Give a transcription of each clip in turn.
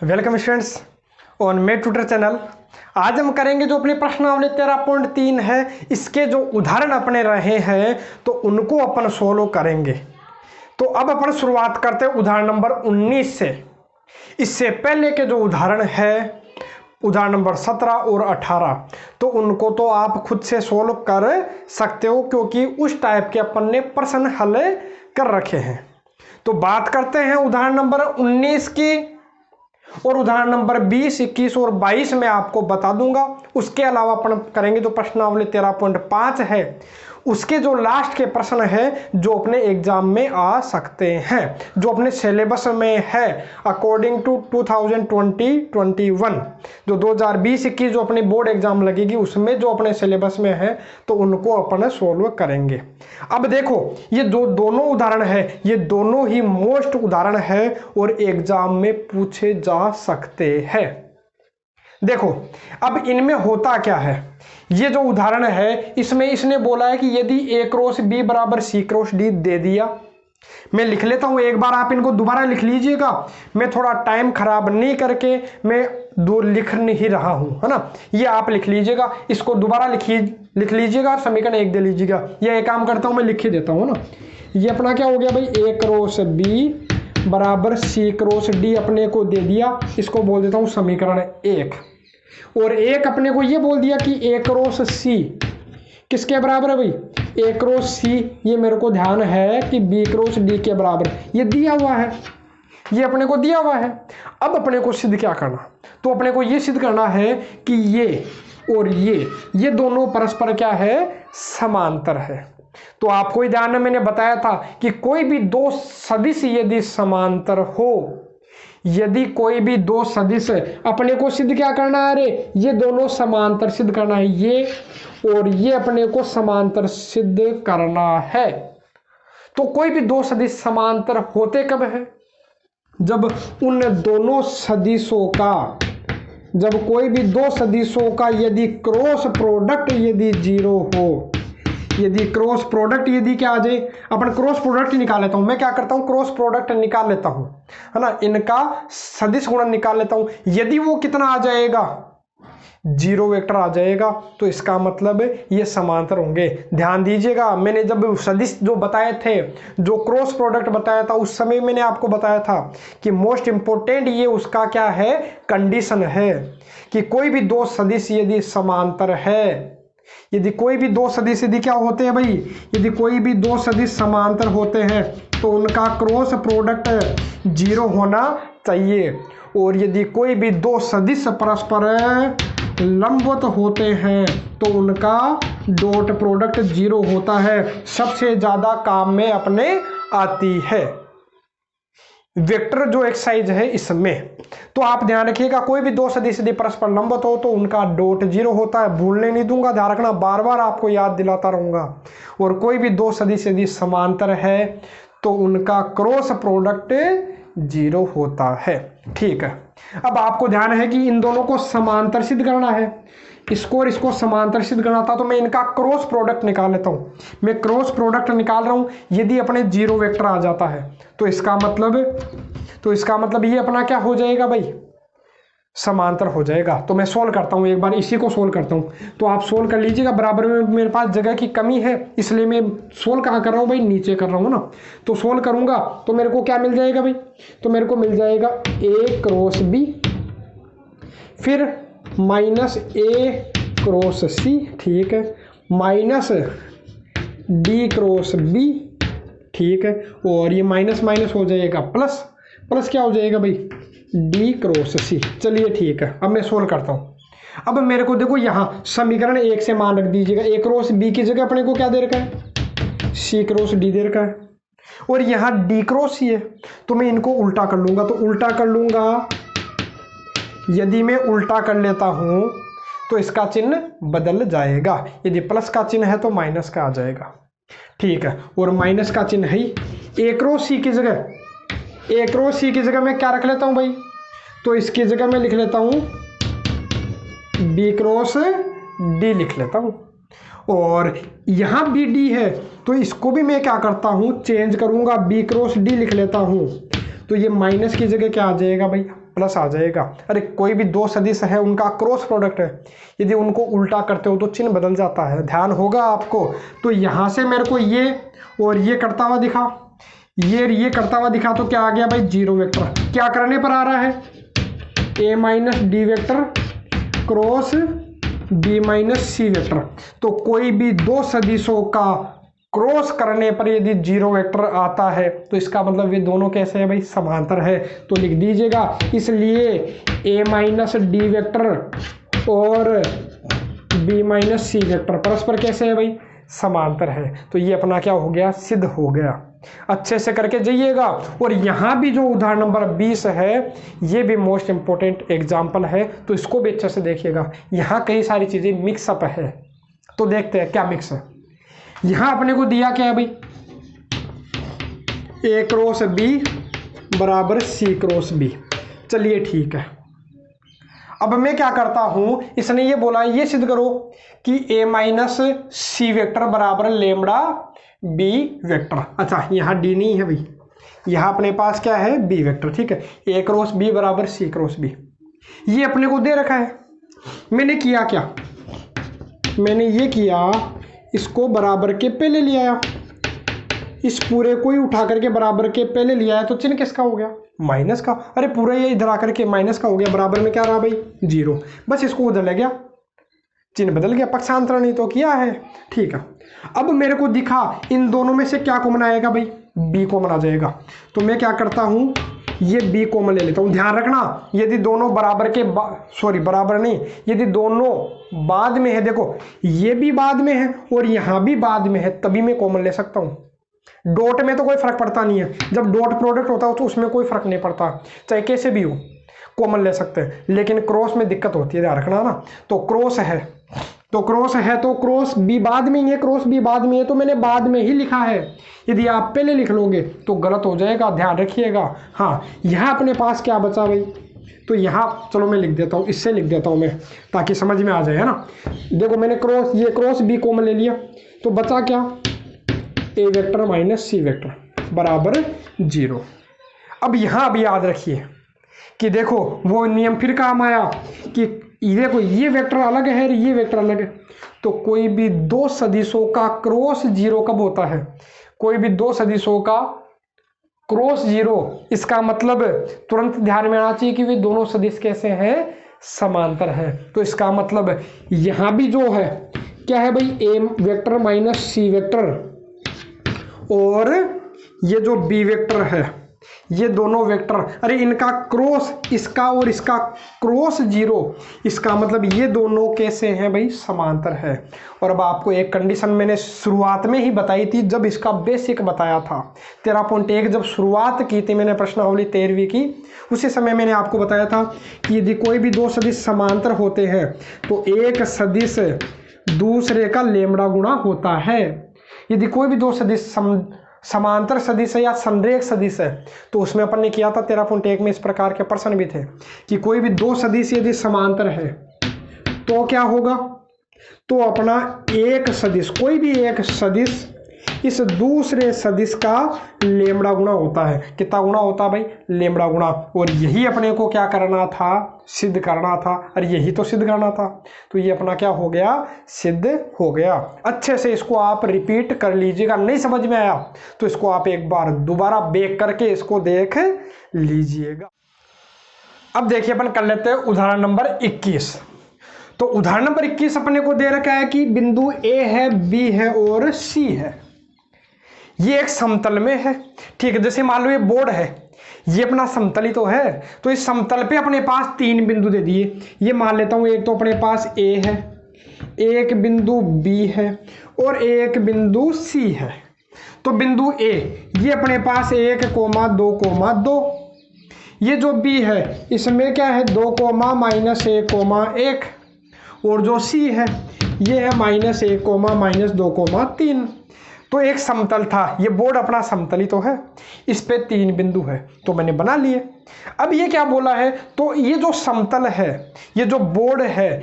Welcome students on made tutor channel. आज हम करेंगे जो अपनी प्रश्नावली 13.3 है, इसके जो उदाहरण अपने रहे हैं तो उनको अपन सोल्व करेंगे। तो अब अपन शुरुआत करते हैं उदाहरण नंबर 19 से। इससे पहले के जो उदाहरण है उदाहरण नंबर 17 और 18, तो उनको तो आप खुद से सोल्व कर सकते हो क्योंकि उस टाइप के अपन ने प्रश्न हल कर रखे हैं। तो बात करते हैं उदाहरण नंबर 19 की, और उदाहरण नंबर 20, 21 और 22 में आपको बता दूंगा। उसके अलावा अपन करेंगे जो प्रश्नावली 13.5 है, उसके जो लास्ट के प्रश्न है जो अपने एग्जाम में आ सकते हैं, जो अपने सिलेबस में है अकॉर्डिंग टू 2020-21, जो 2020-21 जो अपनी बोर्ड एग्जाम लगेगी उसमें जो अपने सिलेबस में है तो उनको अपन सोल्व करेंगे। अब देखो ये जो दोनों उदाहरण है ये दोनों ही मोस्ट उदाहरण है और एग्जाम में पूछे जा सकते हैं। देखो अब इनमें होता क्या है, ये जो उदाहरण है इसमें इसने बोला है कि यदि a क्रॉस b बराबर c क्रॉस d दे दिया। मैं लिख लेता हूं, एक बार आप इनको दोबारा लिख लीजिएगा, मैं थोड़ा टाइम खराब नहीं करके मैं दो लिख नहीं रहा हूं, है ना। ये आप लिख लीजिएगा, इसको दोबारा लिख लीजिएगा और समीकरण 1 दे लीजिएगा। ये एक काम करता हूं, मैं लिख ही देता हूं ना। ये अपना क्या हो गया भाई, a क्रॉस b बराबर c क्रॉस d अपने को दे दिया, इसको बोल देता हूं समीकरण 1। और एक अपने को ये बोल दिया कि a क्रॉस c किसके बराबर है भाई, a क्रॉस c, ये मेरे को ध्यान है कि b क्रॉस d के बराबर, ये दिया हुआ है, ये अपने को दिया हुआ है। अब अपने को सिद्ध क्या करना, तो अपने को ये सिद्ध करना है कि ये और ये दोनों परस्पर क्या है, समांतर है। तो आपको ध्यान में मैंने बताया था कि कोई भी दो सदिश यदि समांतर हो, यदि कोई भी दो सदिश अपने को सिद्ध क्या करना है, अरे ये दोनों समांतर सिद्ध करना है, ये और ये अपने को समांतर सिद्ध करना है। तो कोई भी दो सदिश समांतर होते कब है, जब उन दोनों सदिशों का, जब कोई भी दो सदिशों का यदि क्रॉस प्रोडक्ट यदि 0 हो, यदि क्रॉस प्रोडक्ट यदि क्या आ जाए, अपन क्रॉस प्रोडक्ट निकाल लेता हूं, मैं क्या करता हूं क्रॉस प्रोडक्ट निकाल लेता हूं, है ना, इनका सदिश गुणन निकाल लेता हूं। यदि वो कितना आ जाएगा, 0 वेक्टर आ जाएगा, तो इसका मतलब ये समांतर होंगे। ध्यान दीजिएगा, मैंने जब सदिश जो बताए थे, जो क्रॉस प्रोडक्ट बताया था, उस समय मैंने आपको बताया था कि मोस्ट इंपोर्टेंट ये उसका क्या है, कंडीशन है कि कोई भी दो सदिश यदि समांतर है, यदि कोई भी दो सदिश यदि क्या होते हैं भाई, यदि कोई भी दो सदिश समांतर होते हैं तो उनका क्रॉस प्रोडक्ट 0 होना चाहिए। और यदि कोई भी दो सदिश परस्पर लंबवत होते हैं तो उनका डॉट प्रोडक्ट 0 होता है। सबसे ज्यादा काम में अपने आती है वेक्टर जो एक्सरसाइज है इसमें। तो आप ध्यान रखिएगा, कोई भी दो सदिश यदि परस्पर लंबवत हो तो उनका डॉट 0 होता है, भूलने नहीं दूंगा, ध्यान रखना, बार बार आपको याद दिलाता रहूंगा। और कोई भी दो सदिश यदि समांतर है तो उनका क्रॉस प्रोडक्ट 0 होता है। ठीक है, अब आपको ध्यान है कि इन दोनों को समांतर सिद्ध करना है, इसको और इसको समांतर सिद्ध करना था, तो मैं इनका क्रॉस प्रोडक्ट निकाल लेता हूं। मैं क्रॉस प्रोडक्ट निकाल रहा हूं, यदि अपने 0 वेक्टर आ जाता है तो इसका मतलब ये अपना क्या हो जाएगा भाई, समांतर हो जाएगा। तो मैं सोल्व करता हूं, एक बार इसी को सोल्व करता हूं, तो आप सोल्व कर लीजिएगा। बराबर में मेरे पास जगह की कमी है इसलिए मैं सोल्व कहाँ कर रहा हूं भाई, नीचे कर रहा हूं ना। तो सोल्व करूंगा तो मेरे को क्या मिल जाएगा भाई, तो मेरे को मिल जाएगा a क्रॉस b, फिर माइनस a क्रॉस c, ठीक है, माइनस d क्रॉस b, ठीक है, और ये माइनस माइनस हो जाएगा प्लस, प्लस क्या हो जाएगा भाई, d क्रॉस c। चलिए ठीक है, अब मैं सोल्व करता हूं। अब मेरे को देखो यहाँ समीकरण 1 से मान रख दीजिएगा, a क्रॉस b की जगह अपने को क्या दे रखा है, c क्रॉस d दे रखा है, और यहाँ d क्रॉस c है, तो मैं इनको उल्टा कर लूंगा। तो उल्टा कर लूंगा, यदि मैं उल्टा कर लेता हूं तो इसका चिन्ह बदल जाएगा, यदि प्लस का चिन्ह है तो माइनस का आ जाएगा, ठीक है, और माइनस का चिन्ह है ही। a क्रॉस c की जगह, a क्रॉस c की जगह मैं क्या रख लेता हूं भाई, तो इसकी जगह मैं लिख लेता हूं b क्रॉस d लिख लेता हूं, और यहां भी d है तो इसको भी मैं क्या करता हूं, चेंज करूंगा, b क्रॉस d लिख लेता हूं। तो ये माइनस की जगह क्या आ जाएगा भाई, प्लस आ जाएगा। अरे कोई भी दो सदिश है उनका क्रॉस प्रोडक्ट है, यदि उनको उल्टा करते हो तो चिन्ह बदल जाता है, ध्यान होगा आपको। तो यहाँ से मेरे को ये और ये करता हुआ दिखा, ये करता हुआ दिखा, तो क्या आ गया भाई, जीरो वेक्टर। क्या करने पर आ रहा है, a minus D vector cross b minus C vector. तो कोई भी दो सदिशों का क्रॉस करने पर यदि जीरो वेक्टर आता है तो इसका मतलब ये दोनों कैसे है भाई, समांतर है। तो लिख दीजिएगा, इसलिए a माइनस डी वेक्टर और b माइनस सी वेक्टर परस्पर कैसे है भाई, समांतर है। तो ये अपना क्या हो गया, सिद्ध हो गया। अच्छे से करके जाइएगा। और यहाँ भी जो उदाहरण नंबर 20 है ये भी मोस्ट इंपॉर्टेंट एग्जाम्पल है, तो इसको भी अच्छे से देखिएगा। यहाँ कई सारी चीज़ें मिक्सअप है, तो देखते हैं क्या मिक्स है। यहाँ अपने को दिया क्या है भाई, a क्रॉस b बराबर c क्रॉस b। चलिए ठीक है, अब मैं क्या करता हूँ, इसने ये बोला ये सिद्ध करो कि a माइनस सी वेक्टर बराबर लेमड़ा b वेक्टर। अच्छा यहाँ d नहीं है भाई, यहाँ अपने पास क्या है, b वेक्टर, ठीक है। a क्रॉस b बराबर c क्रॉस b, ये अपने को दे रखा है। मैंने किया क्या, मैंने ये किया, इसको बराबर के पहले ले आया, इस पूरे को ही उठा करके बराबर के पहले ले आया, तो चिन्ह किसका हो गया, माइनस का। अरे पूरा ये इधर आकर के माइनस का हो गया, बराबर में क्या रहा भाई, जीरो। बस इसको उधर ले गया, चिन्ह बदल गया, पक्षांतरण नहीं तो किया है, ठीक है। अब मेरे को दिखा इन दोनों में से क्या कॉमन आएगा भाई, बी कॉमन आ जाएगा। तो मैं क्या करता हूँ, ये बी कॉमन ले लेता हूँ। ध्यान रखना, यदि दोनों बराबर के बराबर नहीं, यदि दोनों बाद में है, देखो ये भी बाद में है और यहाँ भी बाद में है, तभी मैं कॉमन ले सकता हूँ। डॉट में तो कोई फर्क पड़ता नहीं है, जब डॉट प्रोडक्ट होता है तो उसमें कोई फर्क नहीं पड़ता, चाहे कैसे भी हो कॉमन ले सकते हैं। लेकिन क्रॉस में दिक्कत होती है, ध्यान रखना ना। तो क्रॉस है तो क्रॉस बी बाद में ही है, क्रॉस बी बाद में है, तो मैंने बाद में ही लिखा है। यदि आप पहले लिख लोगे तो गलत हो जाएगा, ध्यान रखिएगा। हाँ, यहाँ अपने पास क्या बचा भाई, तो यहाँ चलो मैं लिख देता हूँ, इससे लिख देता हूँ मैं, ताकि समझ में आ जाए, है ना। देखो मैंने क्रॉस बी कॉमन ले लिया, तो बचा क्या, ए वेक्टर माइनस सी वेक्टर बराबर जीरो। अब यहाँ भी याद रखिए कि देखो वो नियम फिर काम आया कि देखो ये वेक्टर अलग है, ये वेक्टर अलग है, तो कोई भी दो सदिशों का क्रॉस जीरो कब होता है, कोई भी दो सदिशों का क्रॉस जीरो, इसका मतलब तुरंत ध्यान में आना चाहिए कि वे दोनों सदिश कैसे हैं, समांतर है। तो इसका मतलब यहाँ भी जो है क्या है भाई, ए वेक्टर माइनस सी वेक्टर और ये जो बी वेक्टर है, ये दोनों वेक्टर, अरे इनका क्रॉस, इसका और इसका क्रॉस जीरो, इसका मतलब ये दोनों कैसे हैं भाई, समांतर है। और अब आपको एक कंडीशन मैंने शुरुआत में ही बताई थी, जब इसका बेसिक बताया था 13.1, जब शुरुआत की थी मैंने प्रश्नावली 13वीं की, उसी समय मैंने आपको बताया था कि यदि कोई भी दो सदिश समांतर होते हैं तो एक सदिश दूसरे का लेमड़ा गुणा होता है। यदि कोई भी दो सदिश समांतर सदिश है या संरेख सदिश है, तो उसमें अपन ने किया था 13.1 में, इस प्रकार के प्रश्न भी थे कि कोई भी दो सदिश यदि समांतर है तो क्या होगा, तो अपना एक सदिश, कोई भी एक सदिश इस दूसरे सदिश का लेमड़ा गुणा होता है। कितना गुणा होता है भाई, लेमड़ा गुणा। और यही अपने को क्या करना था, सिद्ध करना था, और यही तो सिद्ध करना था। तो ये अपना क्या हो गया, सिद्ध हो गया। अच्छे से इसको आप रिपीट कर लीजिएगा, नहीं समझ में आया तो इसको आप एक बार दोबारा बैक करके इसको देख लीजिएगा। अब देखिए अपन कर लेते हैं उदाहरण नंबर 21। तो उदाहरण नंबर 21 अपने को दे रखा है कि बिंदु ए है, बी है और सी है, ये एक समतल में है, ठीक है। जैसे मान लो ये बोर्ड है, ये अपना समतल ही तो है, तो इस समतल पे अपने पास तीन बिंदु दे दिए। ये मान लेता हूँ, एक तो अपने पास ए है, एक बिंदु बी है और एक बिंदु सी है। तो बिंदु ए ये अपने पास 1,2,2, ये जो बी है इसमें क्या है 2,-1,1, और जो सी है ये है -1,-2,3। तो एक समतल था, ये बोर्ड अपना समतल ही तो है, इस पे तीन बिंदु है, तो मैंने बना लिए। अब ये क्या बोला है, तो ये जो समतल है, ये जो बोर्ड है,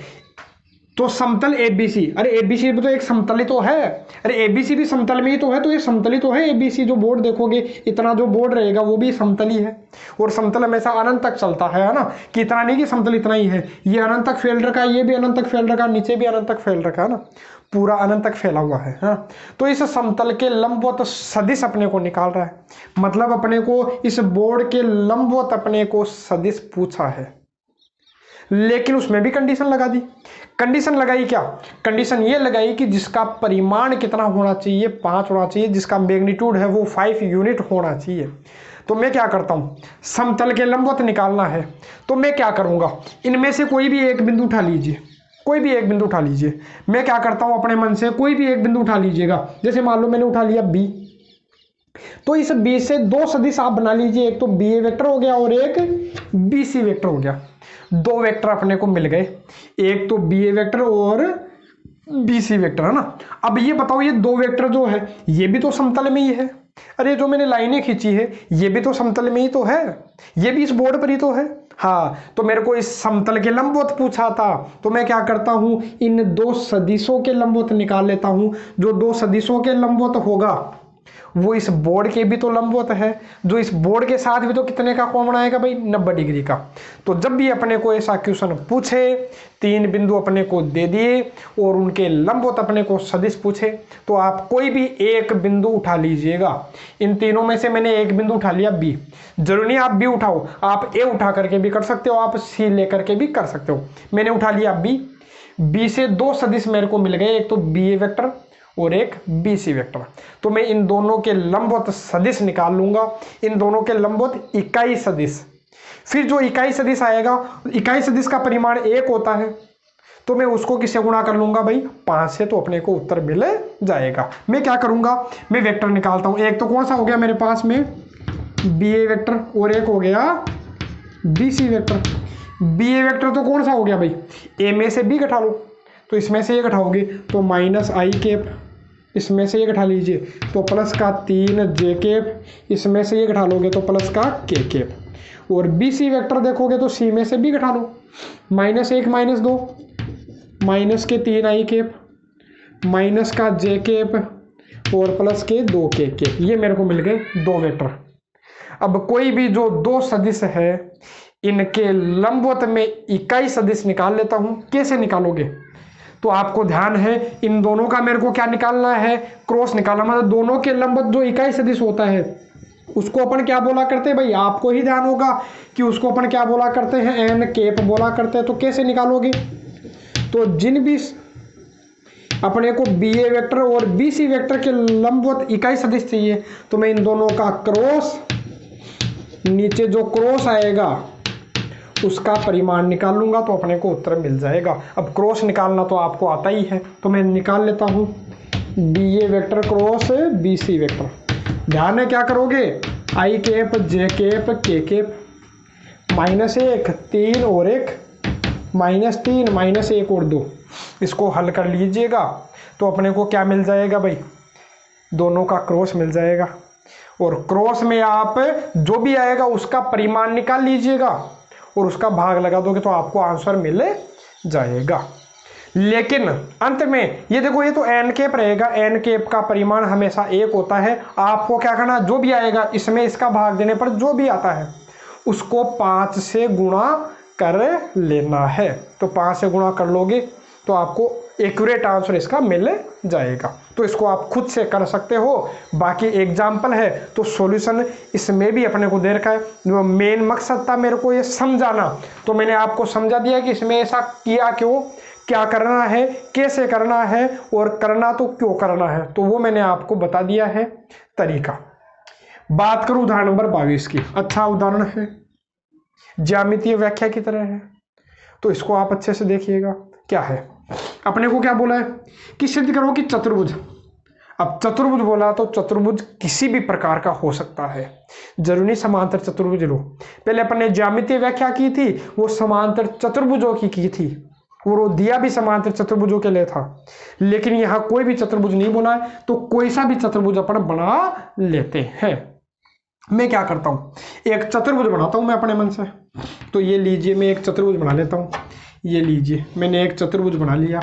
तो समतल एबीसी, अरे एबीसी भी तो एक समतल ही तो है, अरे एबीसी भी समतल में ही तो है, तो ये समतल ही तो है एबीसी। जो बोर्ड देखोगे इतना जो बोर्ड रहेगा वो भी समतल ही है, और समतल हमेशा अनंत तक चलता है ना, कि इतना नहीं कि समतल इतना ही है, ये अनंत तक फैल रखा है, ये भी अनंत तक फैल रखा है, नीचे भी अनंत तक फैल रखा है ना, पूरा अनंत तक फैला हुआ है हाँ। तो इस समतल के लंबवत सदिश अपने को निकाल रहा है, मतलब अपने को इस बोर्ड के लंबवत अपने को सदिश पूछा है, लेकिन उसमें भी कंडीशन लगा दी। कंडीशन लगाई क्या? कंडीशन ये लगाई कि जिसका परिमाण कितना होना चाहिए, 5 होना चाहिए, जिसका मैग्नीट्यूड है वो 5 यूनिट होना चाहिए। तो मैं क्या करता हूँ, समतल के लंबवत निकालना है, तो मैं क्या करूँगा, इनमें से कोई भी एक बिंदु उठा लीजिए, कोई भी एक बिंदु उठा लीजिए। मैं क्या करता हूँ, अपने मन से कोई भी एक बिंदु उठा लीजिएगा, जैसे मान लो मैंने उठा लिया बी, तो इस बी से दो सदिश आप बना लीजिए, एक तो बी ए वेक्टर हो गया और एक बी सी वेक्टर हो गया। दो वेक्टर अपने को मिल गए, एक तो बी ए वेक्टर और बी सी वेक्टर है ना। अब ये बताओ, ये दो वेक्टर जो है ये भी तो समतल में ही है, अरे जो मैंने लाइनें खींची है ये भी तो समतल में ही तो है, ये भी इस बोर्ड पर ही तो है हाँ। तो मेरे को इस समतल के लंबवत पूछा था, तो मैं क्या करता हूं, इन दो सदिशों के लंबवत निकाल लेता हूं। जो दो सदिशों के लंबवत होगा वो इस बोर्ड के भी तो लंबवत है, जो इस बोर्ड के साथ भी तो कितने का कॉमन आएगा भाई, 90 डिग्री का। तो जब भी अपने को ऐसा क्वेश्चन पूछे, 3 बिंदु अपने को दे दिए और उनके लंबवत अपने को सदिश पूछे, तो आप कोई भी एक बिंदु उठा लीजिएगा। इन तीनों में से मैंने एक बिंदु उठा लिया बी, जरूरी नहीं आप बी उठाओ, आप ए उठा करके भी कर सकते हो, आप सी लेकर के भी कर सकते हो। मैंने उठा लिया बी, बी से दो सदिश मेरे को मिल गए, एक तो बी ए वेक्टर और एक बी सी वेक्टर। तो मैं इन दोनों के लंबवत सदिश निकाल लूंगा, इन दोनों के लंबवत इकाई सदिश। फिर जो इकाई सदिश आएगा, इकाई सदिश का परिमाण 1 होता है, तो मैं उसको किससे गुणा कर लूंगा भाई, 5 से, तो अपने को उत्तर मिल जाएगा। मैं क्या करूंगा, मैं वेक्टर निकालता हूं। एक तो कौन सा हो गया मेरे पास में, बी ए वेक्टर, और एक हो गया B C vector. B A vector तो कौन सा हो गया भाई, ए में से बी घटा लो, तो इसमें से ये घटाओगे तो माइनस आई कैप, इसमें से ये घटा लीजिए तो प्लस का 3 जे कैप, इसमें से ये घटा लोगे तो प्लस का के कैप। और बी सी वेक्टर देखोगे तो सी में से बी घटा लो, -1 -2, माइनस के 3 आई कैप, माइनस का जे कैप और प्लस के 2 के कैप। ये मेरे को मिल गए 2 वेक्टर। अब कोई भी जो दो सदिश है इनके लंबवत में इकाई सदिश निकाल लेता हूं। कैसे निकालोगे, तो आपको ध्यान है इन दोनों का मेरे को क्या निकालना है, क्रॉस निकालना। मतलब दोनों के लंबवत जो इकाई सदिश होता है उसको अपन क्या बोला करते हैं भाई, आपको ही ध्यान होगा कि उसको अपन क्या बोला करते हैं, एन कैप बोला करते हैं। तो कैसे निकालोगे, तो जिन भी अपने को बी ए वेक्टर और बी सी वेक्टर के लंबवत इकाई सदिश चाहिए, तो मैं इन दोनों का क्रॉस, नीचे जो क्रॉस आएगा उसका परिमाण निकाल लूंगा, तो अपने को उत्तर मिल जाएगा। अब क्रॉस निकालना तो आपको आता ही है, तो मैं निकाल लेता हूं B A vector cross B C vector. ध्यान है क्या करोगे, I cap J cap K cap, -1 3 और 1 -3 -1 और 2, इसको हल कर लीजिएगा तो अपने को क्या मिल जाएगा भाई, दोनों का क्रॉस मिल जाएगा। और क्रॉस में आप जो भी आएगा उसका परिमाण निकाल लीजिएगा और उसका भाग लगा दोगे तो आपको आंसर मिल जाएगा। लेकिन अंत में ये देखो, ये तो एन कैप रहेगा, एन कैप का परिमाण हमेशा 1 होता है। आपको क्या करना, जो भी आएगा इसमें इसका भाग देने पर जो भी आता है उसको 5 से गुणा कर लेना है। तो 5 से गुणा कर लोगे तो आपको एक्यूरेट आंसर इसका मिल जाएगा। तो इसको आप खुद से कर सकते हो। बाकी एग्जाम्पल है तो सॉल्यूशन इसमें भी अपने को दे रखा है। जो मेन मकसद था मेरे को ये समझाना, तो मैंने आपको समझा दिया कि इसमें ऐसा किया क्यों, क्या करना है, कैसे करना है और करना तो क्यों करना है, तो वो मैंने आपको बता दिया है तरीका। बात करूं उदाहरण नंबर 22 की। अच्छा उदाहरण है, ज्यामितीय व्याख्या की तरह है, तो इसको आप अच्छे से देखिएगा। क्या है, अपने को क्या बोला है कि सिद्ध करो कि चतुर्भुज। अब चतुर्भुज बोला तो चतुर्भुज किसी भी प्रकार का हो सकता है, जरूरी समांतर चतुर्भुज लो। पहले अपन ने ज्यामितीय व्याख्या की थी, वो समांतर चतुर्भुजों की थी, और वो दिया भी समांतर चतुर्भुजों के लिए था। लेकिन यहाँ कोई भी चतुर्भुज नहीं बोला है, तो कोई सा भी चतुर्भुज अपन बना लेते हैं। मैं क्या करता हूँ, एक चतुर्भुज बनाता हूँ मैं अपने मन से। तो ये लीजिए, मैं एक चतुर्भुज बना लेता हूँ। ये लीजिए, मैंने एक चतुर्भुज बना लिया,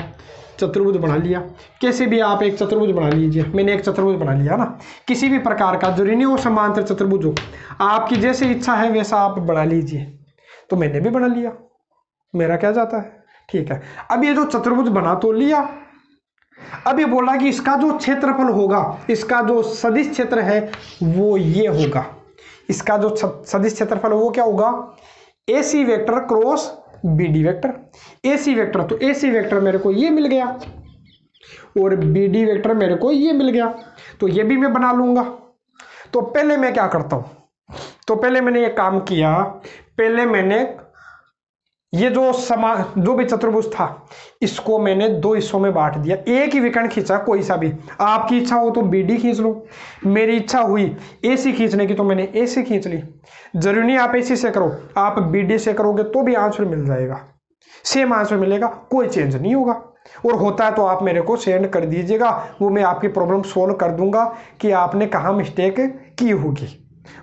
चतुर्भुज बना लिया। कैसे भी आप एक चतुर्भुज बना लीजिए, मैंने एक चतुर्भुज बना लिया ना, किसी भी प्रकार का, जरूरी नहीं वो समांतर चतुर्भुज हो, आपकी जैसे इच्छा है वैसा आप बना लीजिए। तो मैंने भी बना लिया, मेरा क्या जाता है, ठीक है। अब ये जो चतुर्भुज बना तो लिया, अब ये बोला कि इसका जो क्षेत्रफल होगा, इसका जो सदिश क्षेत्र है वो ये होगा, इसका जो सदिश क्षेत्रफल वो क्या होगा, AC vector cross BD vector. AC vector, तो AC वेक्टर मेरे को ये मिल गया और BD वेक्टर मेरे को ये मिल गया, तो ये भी मैं बना लूंगा। तो पहले मैं क्या करता हूं, तो पहले मैंने ये काम किया, पहले मैंने ये जो भी चतुर्भुज था इसको मैंने दो हिस्सों में बांट दिया, एक ही विकर्ण खींचा, कोई सा भी, आपकी इच्छा हो तो BD खींच लो, मेरी इच्छा हुई AC खींचने की तो मैंने AC खींच ली। जरूरी नहीं आप AC से करो, आप BD से करोगे तो भी आंसर मिल जाएगा, सेम आंसर मिलेगा, कोई चेंज नहीं होगा। और होता है तो आप मेरे को सेंड कर दीजिएगा, वो मैं आपकी प्रॉब्लम सोल्व कर दूंगा कि आपने कहाँ मिस्टेक की होगी,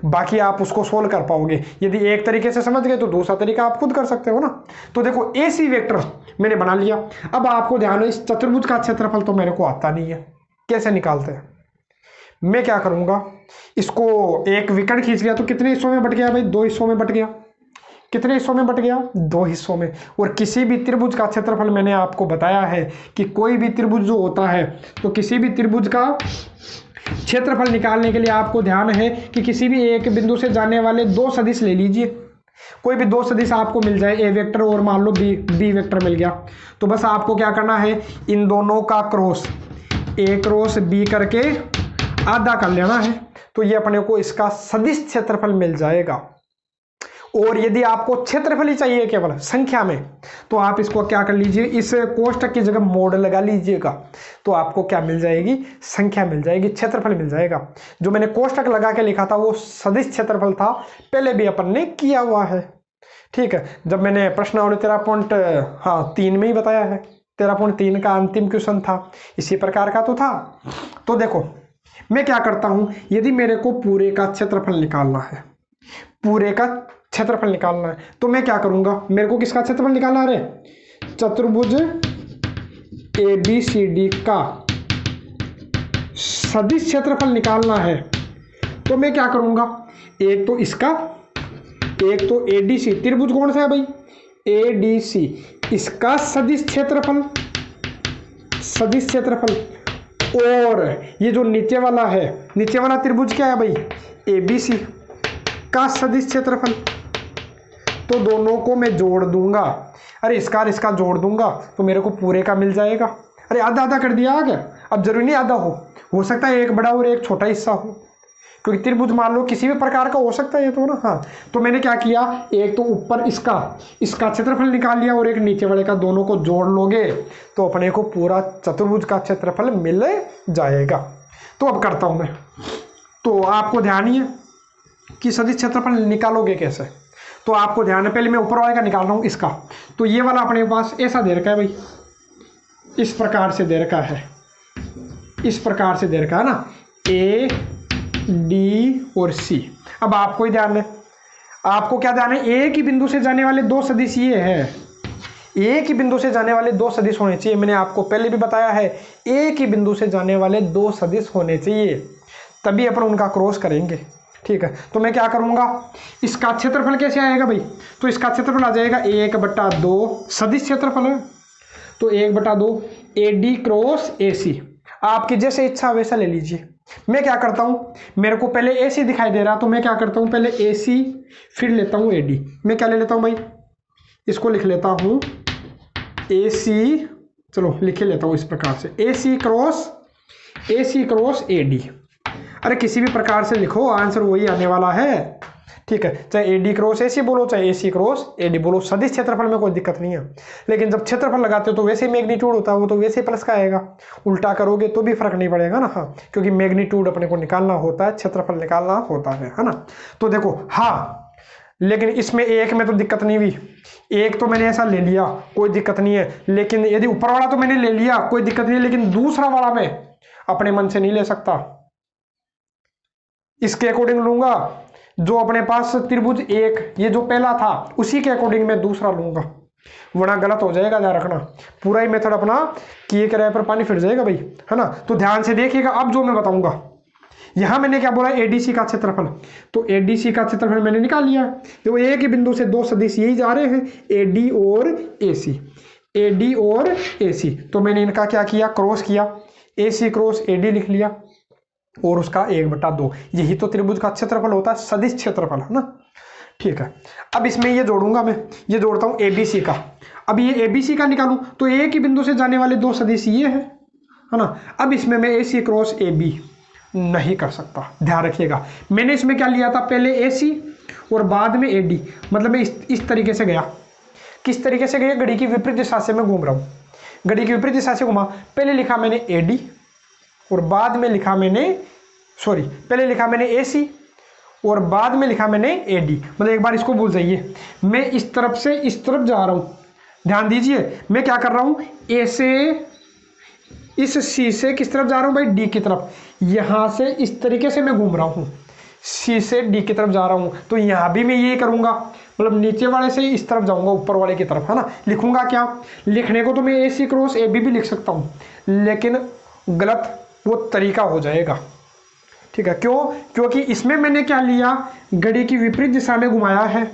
बाकी आप उसको सोल्व कर पाओगे। यदि एक तरीके से समझ गए तो दूसरा तरीका आप खुद कर सकते हो ना। तो देखो AC वेक्टर मैंने बना लिया। अब आपको ध्यान है, इस चतुर्भुज का क्षेत्रफल तो मेरे को आता नहीं है, कैसे निकालते हैं। मैं क्या करूंगा, इसको एक विकर्ण खींच लिया तो कितने हिस्सों में बट गया भाई, दो हिस्सों में बट गया। कितने हिस्सों में बट गया, दो हिस्सों में। और किसी भी त्रिभुज का क्षेत्रफल मैंने आपको बताया है कि कोई भी त्रिभुज जो होता है, तो किसी भी त्रिभुज का क्षेत्रफल निकालने के लिए आपको ध्यान है कि किसी भी एक बिंदु से जाने वाले दो सदिश ले लीजिए, कोई भी दो सदिश आपको मिल जाए, A वेक्टर और मान लो B वेक्टर मिल गया, तो बस आपको क्या करना है, इन दोनों का क्रॉस A क्रॉस B करके आधा कर लेना है, तो ये अपने को इसका सदिश क्षेत्रफल मिल जाएगा। और यदि आपको क्षेत्रफल ही चाहिए केवल संख्या में, तो आप इसको क्या कर लीजिए, इस कोष्ठक की जगह मोड लगा लीजिएगा, तो आपको क्या मिल जाएगी, संख्या मिल जाएगी, क्षेत्रफल मिल जाएगा। जो मैंने कोष्ठक लगा के लिखा था वो सदिश क्षेत्रफल था, पहले भी अपन ने किया हुआ है, ठीक है। जब मैंने प्रश्नावली 13.3 में ही बताया है, 13.3 का अंतिम क्वेश्चन था, इसी प्रकार का तो था। तो देखो मैं क्या करता हूं, यदि मेरे को पूरे का क्षेत्रफल निकालना है, पूरे का क्षेत्रफल निकालना है, तो मैं क्या करूंगा, मेरे को किसका क्षेत्रफल निकालना है, चतुर्भुज ABCD का सदिश क्षेत्रफल निकालना है। तो मैं क्या करूंगा, एक तो इसका, एक तो ADC, त्रिभुज कौन सा है भाई, ADC, इसका सदिश क्षेत्रफल, सदिश क्षेत्रफल, और ये जो नीचे वाला है, नीचे वाला त्रिभुज क्या है भाई, ABC का सदिश क्षेत्रफल। तो दोनों को मैं जोड़ दूंगा, अरे इसका और इसका जोड़ दूंगा तो मेरे को पूरे का मिल जाएगा। अरे आधा आधा कर दिया, आ गया। अब जरूरी नहीं आधा हो सकता है एक बड़ा और एक छोटा हिस्सा हो, क्योंकि त्रिभुज मान लो किसी भी प्रकार का हो सकता है ये तो ना। हाँ, तो मैंने क्या किया, एक तो ऊपर इसका क्षेत्रफल निकाल लिया और एक नीचे वाले का, दोनों को जोड़ लोगे तो अपने को पूरा चतुर्भुज का क्षेत्रफल मिल जाएगा। तो अब करता हूं मैं, तो आपको ध्यान ही है कि सदिश क्षेत्रफल निकालोगे कैसे। तो आपको ध्यान है, पहले मैं ऊपर वाले का निकाल रहा हूँ इसका, तो ये वाला अपने पास ऐसा दे रखा है भाई, इस प्रकार से दे रखा है, इस प्रकार से दे रखा है ना, A D और C। अब आपको ही ध्यान है, आपको क्या ध्यान है, एक ही बिंदु से जाने वाले दो सदिश ये है, एक ही बिंदु से जाने वाले दो सदिश होने चाहिए। मैंने आपको पहले भी बताया है, एक ही बिंदु से जाने वाले दो सदिश होने चाहिए, तभी अपन उनका क्रॉस करेंगे, ठीक है। तो मैं क्या करूंगा, इसका क्षेत्रफल कैसे आएगा भाई, तो इसका क्षेत्रफल आ जाएगा 1/2 सदिश क्षेत्रफल है, तो 1/2 AD क्रॉस AC, आपकी जैसे इच्छा वैसा ले लीजिए। मैं क्या करता हूं, मेरे को पहले AC दिखाई दे रहा, तो मैं क्या करता हूं, पहले AC फिर लेता हूं AD। मैं क्या ले लेता हूं भाई, इसको लिख लेता हूं AC, चलो लिखे लेता हूं इस प्रकार से, AC क्रॉस AD। अरे किसी भी प्रकार से लिखो, आंसर वही आने वाला है, ठीक है। चाहे AD क्रॉस AC बोलो, चाहे AC क्रॉस AD बोलो, सदिश क्षेत्रफल में कोई दिक्कत नहीं है। लेकिन जब क्षेत्रफल लगाते हो तो वैसे मैग्नीट्यूड होता है, वो तो वैसे प्लस का आएगा, उल्टा करोगे तो भी फर्क नहीं पड़ेगा ना। हाँ, क्योंकि मैग्नीट्यूड अपने को निकालना होता है, क्षेत्रफल निकालना होता है ना। तो देखो, हाँ, लेकिन इसमें एक में तो दिक्कत नहीं हुई, एक तो मैंने ऐसा ले लिया, कोई दिक्कत नहीं है। लेकिन यदि ऊपर वाला तो मैंने ले लिया, कोई दिक्कत नहीं है, लेकिन दूसरा वाला मैं अपने मन से नहीं ले सकता, इसके अकॉर्डिंग लूंगा। जो अपने पास त्रिभुज एक, ये जो पहला था, उसी के अकॉर्डिंग मैं दूसरा लूंगा। वरना गलत हो जाएगा, ध्यान रखना। पूरा ही मेथड अपना किए किराए पर पानी फिर जाएगा भाई, है ना। तो ध्यान से देखिएगा अब जो मैं बताऊंगा। यहां मैंने क्या बोला, एडीसी का क्षेत्रफल, तो एडीसी का क्षेत्रफल मैंने निकाल लिया। देखो एक ही बिंदु से दो सदिश यही जा रहे हैं, एडी और एसी, एडी और एसी। तो मैंने इनका क्या किया, क्रॉस किया, एसी क्रॉस एडी लिख लिया और उसका 1/2। यही तो त्रिभुज का क्षेत्रफल होता है, सदिश क्षेत्रफल, है ना। ठीक है, अब इसमें ये जोड़ूंगा मैं, ये जोड़ता हूं एबीसी का। अब ये एबीसी का निकालूं तो एक ही बिंदु से जाने वाले दो सदिश ये है ना। अब इसमें मैं एसी क्रॉस एबी नहीं कर सकता, ध्यान रखिएगा। मैंने इसमें क्या लिया था, पहले एसी और बाद में एडी, मतलब मैं इस तरीके से गया। किस तरीके से गया, घड़ी की विपरीत दिशा से मैं घूम रहा हूँ, घड़ी की विपरीत दिशा से घुमा। पहले लिखा मैंने एडी और बाद में लिखा मैंने, सॉरी, पहले लिखा मैंने एसी और बाद में लिखा मैंने एडी। मतलब एक बार इसको भूल जाइए, मैं इस तरफ से इस तरफ जा रहा हूँ। ध्यान दीजिए मैं क्या कर रहा हूँ, ए से, इस सी से किस तरफ जा रहा हूँ भाई, डी की तरफ। यहाँ से इस तरीके से मैं घूम रहा हूँ, सी से डी की तरफ जा रहा हूँ। तो यहाँ भी मैं ये करूँगा, मतलब नीचे वाले से इस तरफ जाऊँगा, ऊपर वाले की तरफ, है ना। लिखूंगा क्या, लिखने को तो मैं एसी क्रॉस ए बी भी लिख सकता हूँ, लेकिन गलत वो तरीका हो जाएगा। ठीक है, क्यों, क्योंकि इसमें मैंने क्या लिया, घड़ी की विपरीत दिशा में घुमाया है,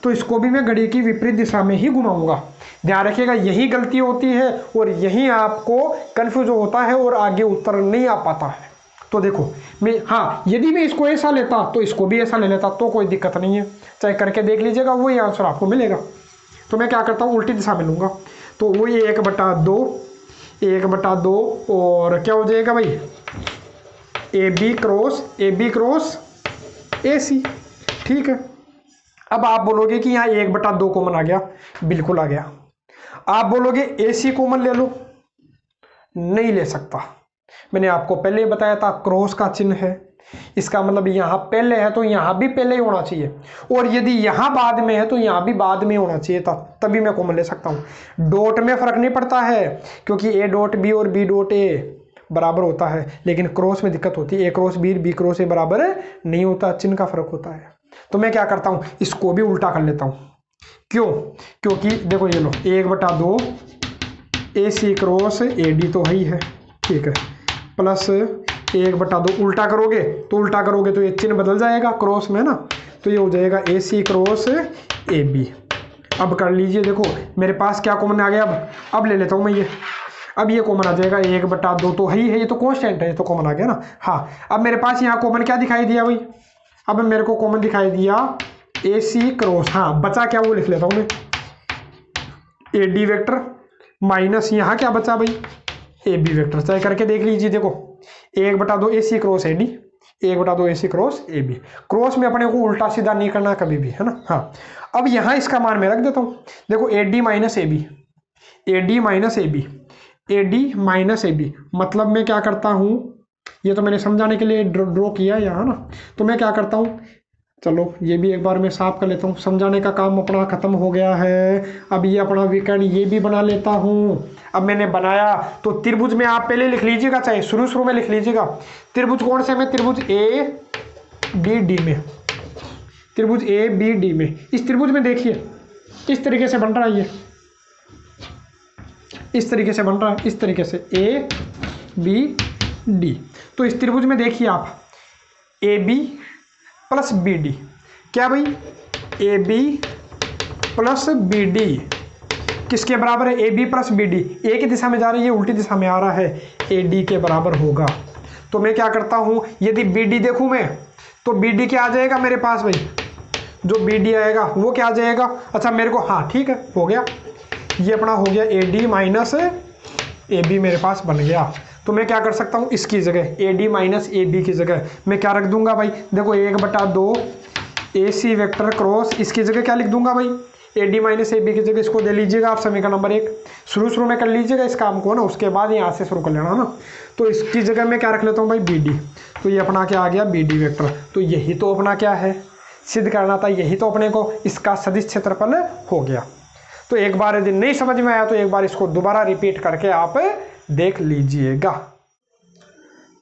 तो इसको भी मैं घड़ी की विपरीत दिशा में ही घुमाऊंगा। ध्यान रखिएगा, यही गलती होती है और यही आपको कंफ्यूज होता है और आगे उत्तर नहीं आ पाता है। तो देखो मैं, हाँ, यदि मैं इसको ऐसा लेता तो इसको भी ऐसा ले लेता तो कोई दिक्कत नहीं है, चाहे करके देख लीजिएगा, वही आंसर आपको मिलेगा। तो मैं क्या करता हूँ, उल्टी दिशा में लूँगा, तो वही 1/2, 1/2 और क्या हो जाएगा भाई, ए बी क्रॉस ए सी। ठीक है, अब आप बोलोगे कि यहाँ 1/2 कॉमन आ गया, बिल्कुल आ गया। आप बोलोगे ए सी कॉमन ले लो, नहीं ले सकता। मैंने आपको पहले ही बताया था, क्रॉस का चिन्ह है, इसका मतलब यहाँ पहले है तो यहाँ भी पहले ही होना चाहिए, और यदि यहाँ बाद में है तो यहाँ भी बाद में होना चाहिए था, तभी मैं कॉमन ले सकता हूँ। डॉट में फर्क नहीं पड़ता है, क्योंकि ए डॉट बी और बी डॉट ए बराबर होता है, लेकिन क्रॉस में दिक्कत होती है, ए क्रॉस बी क्रॉस ए बराबर नहीं होता, चिन्ह का फर्क होता है। तो मैं क्या करता हूँ, इसको भी उल्टा कर लेता हूँ। क्यों, क्योंकि देखो ये लो 1/2 A C cross A D तो ही है, ठीक है, प्लस 1/2 उल्टा करोगे तो ये चिन्ह बदल जाएगा क्रॉस में ना, तो ये हो जाएगा ए सी क्रॉस ए बी। अब कर लीजिए, देखो मेरे पास क्या कॉमन आ गया, अब ले लेता हूँ मैं ये, अब ये कॉमन आ जाएगा 1/2 तो ही है, ये तो कांस्टेंट है, ये तो कॉमन आ गया ना। हाँ, अब मेरे पास यहाँ कॉमन क्या दिखाई दिया भाई, अब मेरे को कॉमन दिखाई दिया ए सी क्रॉस, हाँ बचा क्या वो लिख लेता हूँ मैं, ए डी वेक्टर माइनस यहाँ क्या बचा भाई, ए बी वेक्टर। चाहे करके देख लीजिए, देखो 1/2 A C cross A D, 1/2 A C cross A B. Cross में अपने को उल्टा सीधा नहीं करना कभी भी, है ना। हाँ, अब यहाँ इसका मान मैं रख देता हूँ, देखो A D minus A B, A D minus A B, A D minus A B, मतलब मैं क्या करता हूँ, ये तो मैंने समझाने के लिए ड्रॉ किया है यहाँ ना। तो मैं क्या करता हूँ, चलो ये भी एक बार मैं साफ कर लेता हूँ, समझाने का काम अपना खत्म हो गया है। अब ये अपना विकर्ण ये भी बना लेता हूँ। अब मैंने बनाया तो त्रिभुज में आप पहले लिख लीजिएगा, चाहे शुरू में लिख लीजिएगा, त्रिभुज कौन से में, त्रिभुज ए बी डी में, त्रिभुज ए बी डी में। इस त्रिभुज में देखिए इस तरीके से बन रहा है, ये इस तरीके से बन रहा है, इस तरीके से ए बी डी। तो इस त्रिभुज में देखिए आप, A B plus B D, क्या भाई, A B plus B D किसके बराबर है, A B plus B D, एक ही दिशा में जा रही है, उल्टी दिशा में आ रहा है, ए डी के बराबर होगा। तो मैं क्या करता हूँ, यदि बी डी देखूँ मैं, तो बी डी क्या आ जाएगा मेरे पास भाई, जो बी डी आएगा वो क्या आ जाएगा, अच्छा मेरे को, हाँ ठीक है हो गया, ये अपना हो गया A D minus A B मेरे पास बन गया। तो मैं क्या कर सकता हूँ, इसकी जगह A D minus A B की जगह मैं क्या रख दूंगा भाई, देखो 1/2 ए सी वेक्टर क्रॉस, इसकी जगह क्या लिख दूंगा भाई, A D minus A B की जगह इसको दे लीजिएगा आप समीकरण नंबर 1। शुरू में कर लीजिएगा इस काम को ना, उसके बाद यहाँ से शुरू कर लेना ना। तो इसकी जगह मैं क्या रख लेता हूँ भाई, बी डी। तो ये अपना क्या आ गया, बी डी वेक्टर। तो यही तो अपना क्या है, सिद्ध करना था, यही तो अपने को इसका सदिश क्षेत्रफल हो गया। तो एक बार यदि नहीं समझ में आया तो एक बार इसको दोबारा रिपीट करके आप देख लीजिएगा।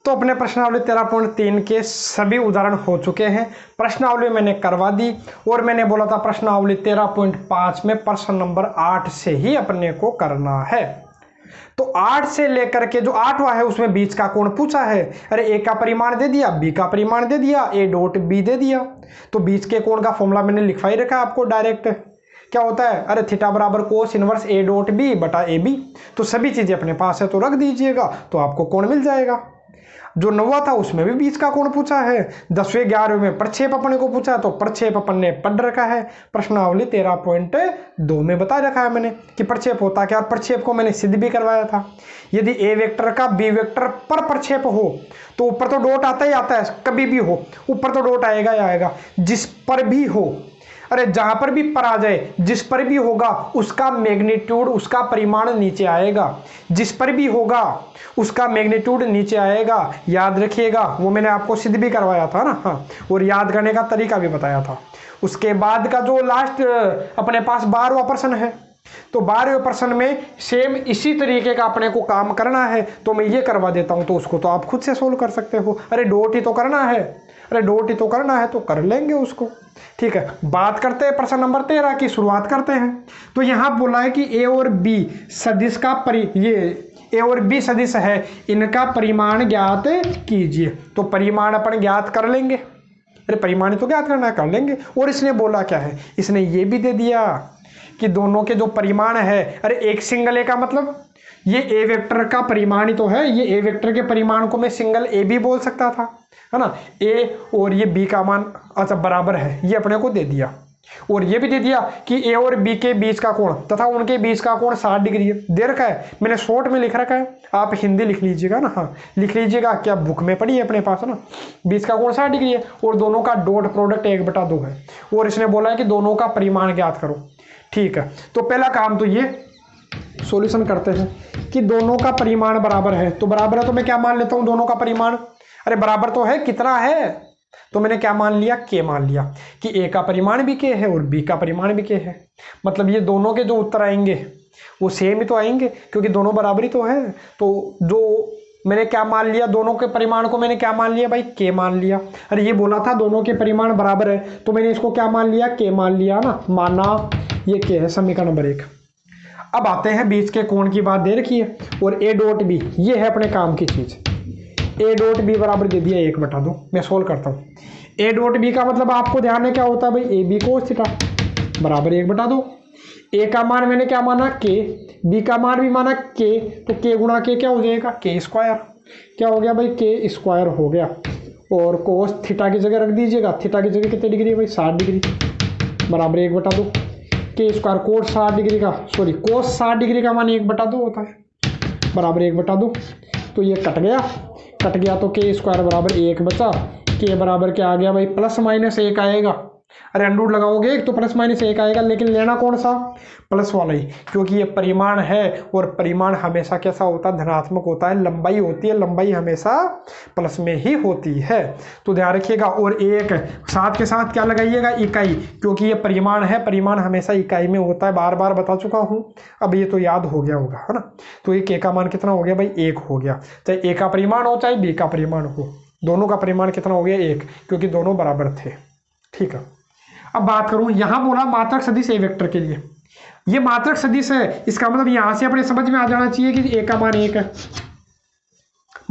तो अपने प्रश्नावली 13.3 के सभी उदाहरण हो चुके हैं। प्रश्नावली मैंने करवा दी और मैंने बोला था प्रश्नावली 13.5 में प्रश्न नंबर 8 से ही अपने को करना है। तो 8 से लेकर के जो 8वां है उसमें बीच का कोण पूछा है। अरे ए का परिमाण दे दिया, बी का परिमाण दे दिया, ए डॉट बी दे दिया, तो बीच के कोण का फॉर्मूला मैंने लिखवा ही रखा आपको डायरेक्ट। क्या होता है, अरे थीटा बराबर cos inverse A dot B बटा ए बी। तो सभी चीजें अपने पास है तो रख दीजिएगा तो आपको कोण मिल जाएगा। जो 9वां था उसमें भी बीच का कोण पूछा है। 10वें 11वें में प्रक्षेप अपने को पूछा है तो प्रक्षेप अपन ने पढ़ रखा है। प्रश्नावली 13.2 में बता रखा है मैंने कि प्रक्षेप होता क्या। प्रक्षेप को मैंने सिद्ध भी करवाया था। यदि ए वेक्टर का बी वेक्टर पर प्रक्षेप हो तो ऊपर तो डॉट आता ही आता है, कभी भी हो ऊपर तो डॉट आएगा ही आएगा। जिस पर भी हो, अरे जहां पर भी पर आ जाए, जिस पर भी होगा उसका मैग्नीट्यूड उसका परिमाण नीचे आएगा। जिस पर भी होगा उसका मैग्नीट्यूड नीचे आएगा, याद रखिएगा। वो मैंने आपको सिद्ध भी करवाया था ना, हाँ, और याद करने का तरीका भी बताया था। उसके बाद का जो लास्ट अपने पास 12वां प्रश्न है, तो 12वें प्रश्न में सेम इसी तरीके का अपने को काम करना है। तो मैं ये करवा देता हूं, तो उसको तो आप खुद से सोल्व कर सकते हो। अरे डॉट ही तो करना है, अरे डॉट ही तो करना है तो कर लेंगे उसको। ठीक है, बात करते हैं प्रश्न नंबर 13 की, शुरुआत करते हैं। तो यहां बोला है कि ए और बी सदिश का ए और बी सदिश है, इनका परिमाण ज्ञात कीजिए। तो परिमाण अपन ज्ञात कर लेंगे। अरे परिमाण तो ज्ञात करना है, कर लेंगे। और इसने बोला क्या है, इसने ये भी दे दिया कि दोनों के जो परिमाण है, अरे एक सिंगल ए का मतलब ये ए वेक्टर का परिमाण ही तो है। ये ए वेक्टर के परिमाण को मैं सिंगल ए भी बोल सकता था, है ना। ए और ये बी का मान अच्छा बराबर है, ये अपने को दे दिया। और ये भी दे दिया कि ए और बी के बीच का कोण तथा उनके बीच का कोण 60 डिग्री है, दे रखा है। मैंने शॉर्ट में लिख रखा है, आप हिंदी लिख लीजिएगा ना, हाँ लिख लीजिएगा, क्या बुक में पढ़ी है अपने पास ना। बीच का कोण 60 डिग्री है और दोनों का डॉट प्रोडक्ट 1/2 है। और इसने बोला है कि दोनों का परिमाण ज्ञात करो। ठीक है, तो पहला काम तो ये सॉल्यूशन करते हैं कि दोनों का परिमाण बराबर है। तो बराबर है तो मैं क्या मान लेता हूं, दोनों का परिमाण, अरे बराबर तो है, कितना है, तो मैंने क्या मान लिया, के मान लिया कि ए का परिमाण भी के है और बी का परिमाण भी के है। मतलब ये दोनों के जो उत्तर आएंगे वो सेम ही तो आएंगे क्योंकि दोनों बराबर ही तो है। तो जो मैंने क्या मान लिया, दोनों के परिमाण को मैंने क्या मान लिया भाई, के मान लिया। अरे ये बोला था दोनों के परिमाण बराबर है तो मैंने इसको क्या मान लिया, के मान लिया ना, माना ये के है। समीकरण नंबर 1। अब आते हैं बीच के कोण की बात दे रखी है और ए डॉट बी ये है अपने काम की चीज। ए डॉट बी बराबर दे दिया 1/2। मैं सोल्व करता हूँ। ए डॉट बी का मतलब आपको ध्यान है क्या होता है भाई, ए बी कोस थीटा बराबर 1/2। ए का मान मैंने क्या माना, के, बी का मान भी माना के, तो के गुणा के क्या हो जाएगा, के स्क्वायर। क्या हो गया भाई, के स्क्वायर हो गया। और कोस थीटा की जगह रख दीजिएगा, थीटा की जगह कितनी डिग्री है भाई, 60 डिग्री बराबर 1/2। के स्क्वायर कोस 60 डिग्री का, सॉरी कोस 60 डिग्री का मान 1/2 होता है बराबर 1/2। तो ये कट गया तो के स्क्वायर बराबर 1 बचा। के बराबर क्या आ गया भाई, +-1 आएगा। अरे अंडूट लगाओगे तो +-1 आएगा, लेकिन लेना कौन सा, प्लस वाला ही, क्योंकि ये परिमाण है और परिमाण हमेशा कैसा होता है, धनात्मक होता है। लंबाई होती है, लंबाई हमेशा प्लस में ही होती है, तो ध्यान रखिएगा। और एक साथ के साथ क्या लगाइएगा, इकाई, क्योंकि ये परिमाण है, परिमाण हमेशा इकाई में होता है, बार बार बता चुका हूँ। अब ये तो याद हो गया होगा, है ना। तो ये के का मान कितना हो गया भाई, 1 हो गया। चाहे ए का परिमाण हो चाहे बी का परिमाण हो, दोनों का परिमाण कितना हो गया, 1, क्योंकि दोनों बराबर थे। ठीक है, अब बात करूं, यहां बोला मात्रक सदिश ए वेक्टर के लिए, ये मात्रक सदिश है, इसका मतलब यहां से अपने समझ में आ जाना चाहिए कि ए का मान 1 है।